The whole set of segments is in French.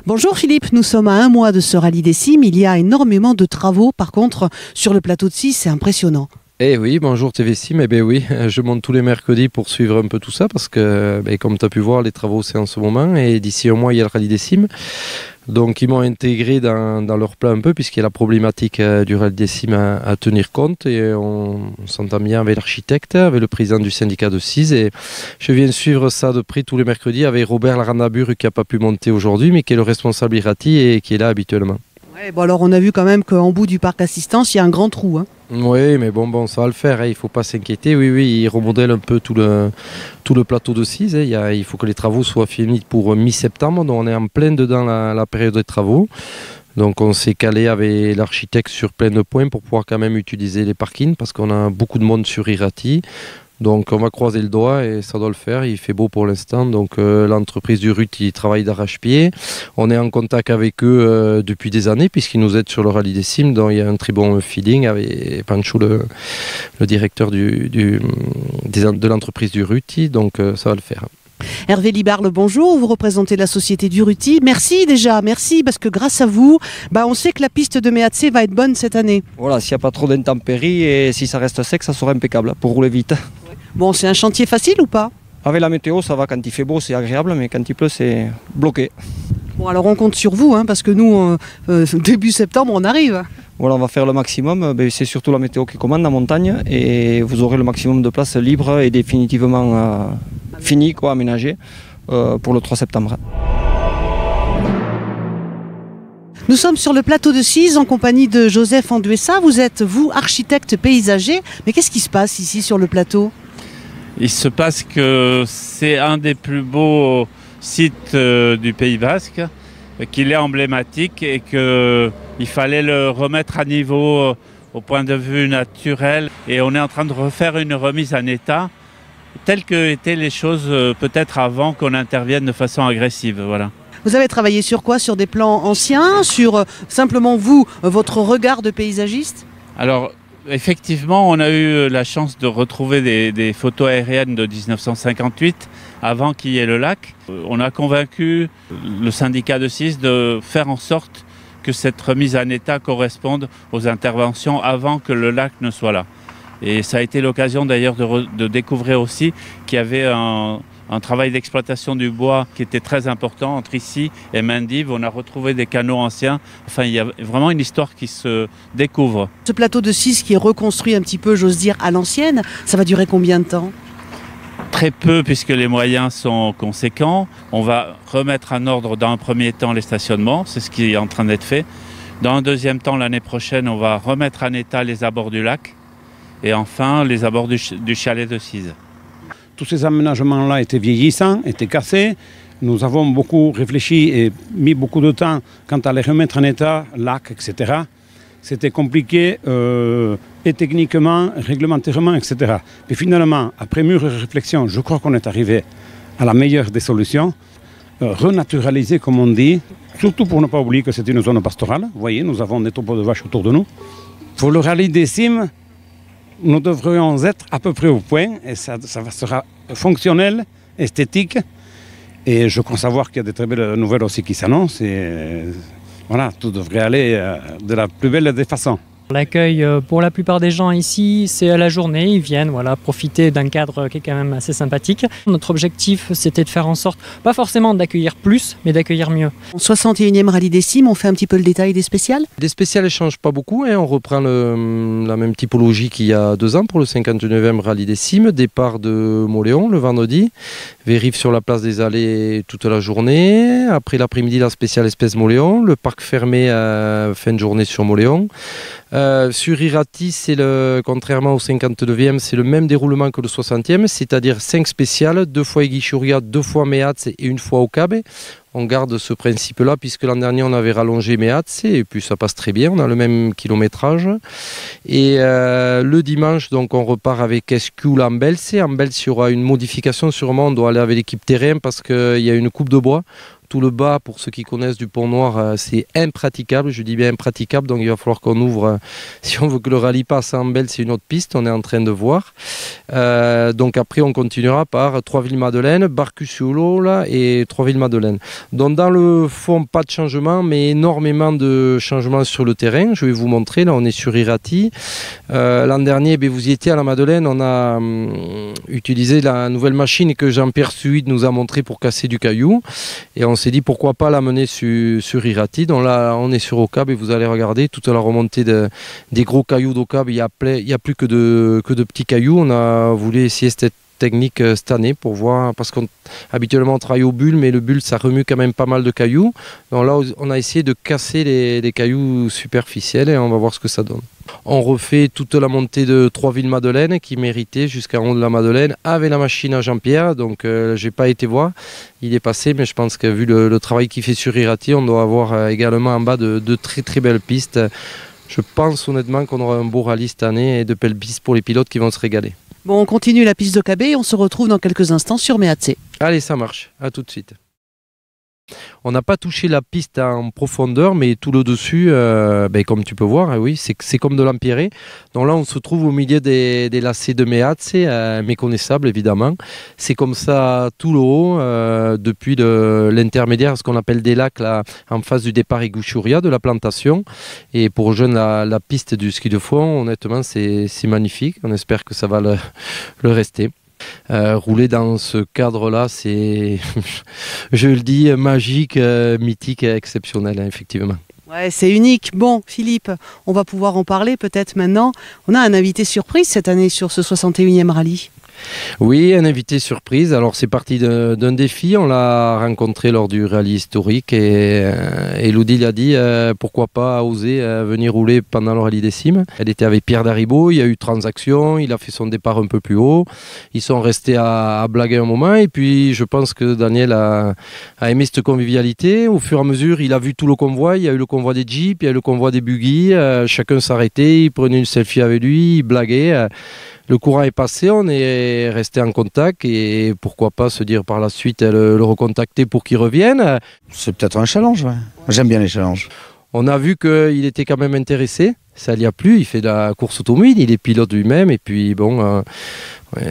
Bonjour Philippe, nous sommes à un mois de ce rallye des cimes. Il y a énormément de travaux. Par contre, sur le plateau de Cize, c'est impressionnant. Eh oui, bonjour TV Sim. Eh bien oui, je monte tous les mercredis pour suivre un peu tout ça parce que, comme tu as pu voir, les travaux c'est en ce moment et d'ici un mois il y a le rallye des cimes. Donc ils m'ont intégré dans leur plan un peu puisqu'il y a la problématique du rallye des cimes à tenir compte et on s'entend bien avec l'architecte, avec le président du syndicat de Cize et je viens suivre ça de près tous les mercredis avec Robert Larandabur qui n'a pas pu monter aujourd'hui mais qui est le responsable IRATI et qui est là habituellement. Ouais, bon alors on a vu quand même qu'en bout du parc assistance, il y a un grand trou. Oui, mais bon, ça va le faire, il ne faut pas s'inquiéter. Oui, il remodèle un peu tout le plateau de Cize. Il faut que les travaux soient finis pour mi-septembre, donc on est en plein dedans la période des travaux. Donc on s'est calé avec l'architecte sur plein de points pour pouvoir quand même utiliser les parkings parce qu'on a beaucoup de monde sur IRATI. Donc on va croiser le doigt et ça doit le faire, il fait beau pour l'instant. Donc l'entreprise du RUT il travaille d'arrache-pied. On est en contact avec eux depuis des années puisqu'ils nous aident sur le rallye des cimes. Donc il y a un très bon feeling avec Pancho, le directeur de l'entreprise du RUT. Donc ça va le faire. Hervé Libarle, bonjour, vous représentez la société du RUTI. Merci parce que grâce à vous, on sait que la piste de Méatsé va être bonne cette année. Voilà, s'il n'y a pas trop d'intempéries et si ça reste sec, ça sera impeccable pour rouler vite. Bon, c'est un chantier facile ou pas? Avec la météo, ça va, quand il fait beau, c'est agréable, mais quand il pleut, c'est bloqué. Bon, alors on compte sur vous, parce que nous, début septembre, on arrive. Voilà, on va faire le maximum. C'est surtout la météo qui commande en montagne et vous aurez le maximum de place libre et définitivement fini, aménagé pour le 3 septembre. Nous sommes sur le plateau de Cize en compagnie de Joseph Anduessa. Vous êtes, vous, architecte paysager. Mais qu'est-ce qui se passe ici sur le plateau? Il se passe que c'est un des plus beaux sites du Pays Basque, qu'il est emblématique et qu'il fallait le remettre à niveau au point de vue naturel. Et on est en train de refaire une remise en état telles que étaient les choses peut-être avant qu'on intervienne de façon agressive. Voilà. Vous avez travaillé sur quoi? Sur des plans anciens? Sur simplement vous, votre regard de paysagiste? Alors, effectivement, on a eu la chance de retrouver des photos aériennes de 1958, avant qu'il y ait le lac. On a convaincu le syndicat de Cize de faire en sorte que cette remise en état corresponde aux interventions avant que le lac ne soit là. Et ça a été l'occasion d'ailleurs de découvrir aussi qu'il y avait un travail d'exploitation du bois qui était très important entre ici et Mendive. On a retrouvé des canaux anciens. Enfin, il y a vraiment une histoire qui se découvre. Ce plateau de Cize qui est reconstruit un petit peu, j'ose dire, à l'ancienne, ça va durer combien de temps? Très peu puisque les moyens sont conséquents. On va remettre en ordre dans un premier temps les stationnements, c'est ce qui est en train d'être fait. Dans un deuxième temps, l'année prochaine, on va remettre en état les abords du lac et enfin les abords du chalet de Cize. Tous ces aménagements-là étaient vieillissants, étaient cassés. Nous avons beaucoup réfléchi et mis beaucoup de temps quant à les remettre en état, lac, etc. C'était compliqué et techniquement, réglementairement, etc. Et finalement, après mûre réflexion, je crois qu'on est arrivé à la meilleure des solutions. Renaturaliser, comme on dit, surtout pour ne pas oublier que c'est une zone pastorale. Vous voyez, nous avons des troupeaux de vaches autour de nous. Pour le rallye des cimes, nous devrions être à peu près au point et ça sera fonctionnel, esthétique. Et je crois savoir qu'il y a des très belles nouvelles aussi qui s'annoncent. Et voilà, tout devrait aller de la plus belle des façons. L'accueil pour la plupart des gens ici, c'est à la journée, ils viennent profiter d'un cadre qui est quand même assez sympathique. Notre objectif, c'était de faire en sorte, pas forcément d'accueillir plus, mais d'accueillir mieux. En 61e rallye des cimes, on fait un petit peu le détail des spéciales? Les spéciales ne changent pas beaucoup, on reprend la même typologie qu'il y a 2 ans pour le 59e rallye des cimes. Départ de Mauléon le vendredi, vérif sur la place des Allées toute la journée. Après l'après-midi, la spéciale espèce Mauléon, le parc fermé à fin de journée sur Mauléon. Sur IRATI, contrairement au 59e, c'est le même déroulement que le 60e, c'est-à-dire 5 spéciales, 2 fois Aiguichouria, 2 fois Méatse et 1 fois Okabe. On garde ce principe-là puisque l'an dernier on avait rallongé Méatse et puis ça passe très bien, on a le même kilométrage. Et le dimanche, donc on repart avec Escule en Belce. En Belce, il y aura une modification sûrement, on doit aller avec l'équipe terrain parce qu'il y a une coupe de bois. tout le bas, pour ceux qui connaissent du Pont Noir, c'est impraticable, je dis bien impraticable, donc il va falloir qu'on ouvre, si on veut que le rallye passe en belle, c'est une autre piste, on est en train de voir. Donc après on continuera par Troisville-Madeleine, Barcus-sur-Lot là, et Troisville-Madeleine. Donc dans le fond, pas de changement, mais énormément de changements sur le terrain. Je vais vous montrer, là on est sur Irati. L'an dernier, vous y étiez à la Madeleine, on a utilisé la nouvelle machine que Jean-Pierre Suide nous a montré pour casser du caillou. Et on s'est dit pourquoi pas l'amener sur Irati. Donc là on est sur Ocab et vous allez regarder toute la remontée des gros cailloux d'Ocab. Il y a plus que de petits cailloux. On a voulu essayer cette technique cette année pour voir, parce qu'habituellement on travaille au bulle, mais le bulle ça remue quand même pas mal de cailloux. Donc là on a essayé de casser les cailloux superficiels et on va voir ce que ça donne. On refait toute la montée de Troisville-Madeleine qui méritait jusqu'en haut de la Madeleine avec la machine à Jean-Pierre. Donc j'ai pas été voir, il est passé, mais je pense que vu le travail qu'il fait sur Irati, on doit avoir également en bas de très très belles pistes. Je pense honnêtement qu'on aura un beau rallye cette année et de belles pistes pour les pilotes qui vont se régaler. Bon, on continue la piste d'Ocabé et on se retrouve dans quelques instants sur Meatzé. Allez, ça marche. À tout de suite. On n'a pas touché la piste en profondeur, mais tout le dessus, comme tu peux voir, oui, c'est comme de l'empierré. Donc là, on se trouve au milieu des lacets de Meatzé, méconnaissables évidemment. C'est comme ça tout le haut, depuis l'intermédiaire, ce qu'on appelle des lacs, là, en face du départ Iguchuria, de la plantation. Et pour rejoindre la piste du ski de fond, honnêtement, c'est magnifique. On espère que ça va le rester. Rouler dans ce cadre-là, c'est, je le dis, magique, mythique et exceptionnel, hein, effectivement. Ouais, c'est unique. Bon, Philippe, on va pouvoir en parler peut-être maintenant. On a un invité surprise cette année sur ce 61e rallye. Oui, un invité surprise. Alors c'est parti d'un défi, on l'a rencontré lors du rallye historique et Elodie lui a dit pourquoi pas oser venir rouler pendant le rallye des Cimes. Elle était avec Pierre Daribo, il y a eu transaction, il a fait son départ un peu plus haut. Ils sont restés à blaguer un moment et puis je pense que Daniel a aimé cette convivialité. Au fur et à mesure, il a vu tout le convoi, il y a eu le convoi des Jeeps, il y a eu le convoi des buggy, chacun s'arrêtait, il prenait une selfie avec lui, il blaguait. Le courant est passé, on est resté en contact et pourquoi pas se dire par la suite le recontacter pour qu'il revienne. C'est peut-être un challenge, ouais. J'aime bien les challenges. On a vu qu'il était quand même intéressé, ça lui a plu, il fait de la course automobile, il est pilote lui-même et puis bon,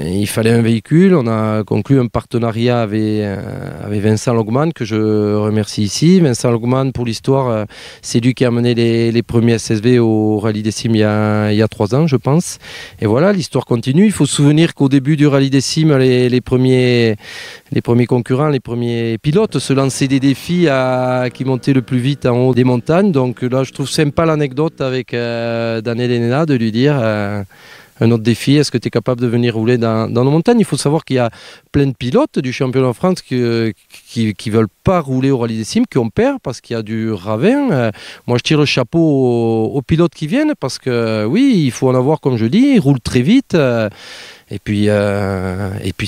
il fallait un véhicule. On a conclu un partenariat avec Vincent Logman que je remercie ici. Vincent Logman, pour l'histoire, c'est lui qui a mené les premiers SSV au Rallye des Cimes il y a 3 ans, je pense. Et voilà, l'histoire continue. Il faut se souvenir qu'au début du Rallye des Cimes, les premiers concurrents, les premiers pilotes se lançaient des défis qui montaient le plus vite en haut des montagnes. Donc là, je trouve sympa l'anecdote avec Daniel Henena de lui dire... un autre défi, est-ce que tu es capable de venir rouler dans nos montagnes? Il faut savoir qu'il y a plein de pilotes du championnat de France qui ne veulent pas rouler au Rallye des Cimes, qui ont peur parce qu'il y a du ravin. Moi, je tire le chapeau aux pilotes qui viennent parce que, oui, il faut en avoir, comme je dis, ils roulent très vite. Et puis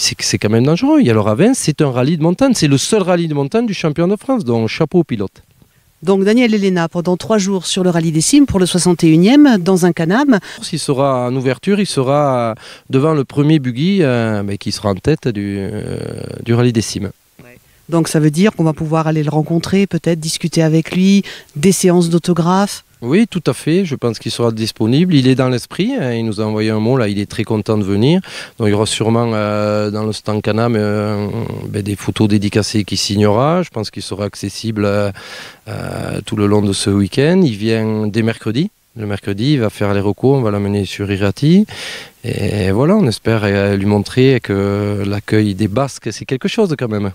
c'est quand même dangereux. Il y a le ravin, c'est un rallye de montagne. C'est le seul rallye de montagne du championnat de France. Donc, chapeau aux pilotes. Donc Daniel Henena pendant 3 jours sur le rallye des Cimes pour le 61e dans un Can-Am. S'il sera en ouverture, il sera devant le premier buggy qui sera en tête du rallye des Cimes. Ouais. Donc ça veut dire qu'on va pouvoir aller le rencontrer, peut-être discuter avec lui, des séances d'autographes. Oui, tout à fait. Je pense qu'il sera disponible. Il est dans l'esprit. Il nous a envoyé un mot. Là, il est très content de venir. Donc, il y aura sûrement dans le stand Can-Am des photos dédicacées qu'il signera. Je pense qu'il sera accessible tout le long de ce week-end. Il vient dès mercredi. Le mercredi, il va faire les recours. On va l'amener sur Irati. Et voilà, on espère lui montrer que l'accueil des Basques, c'est quelque chose quand même.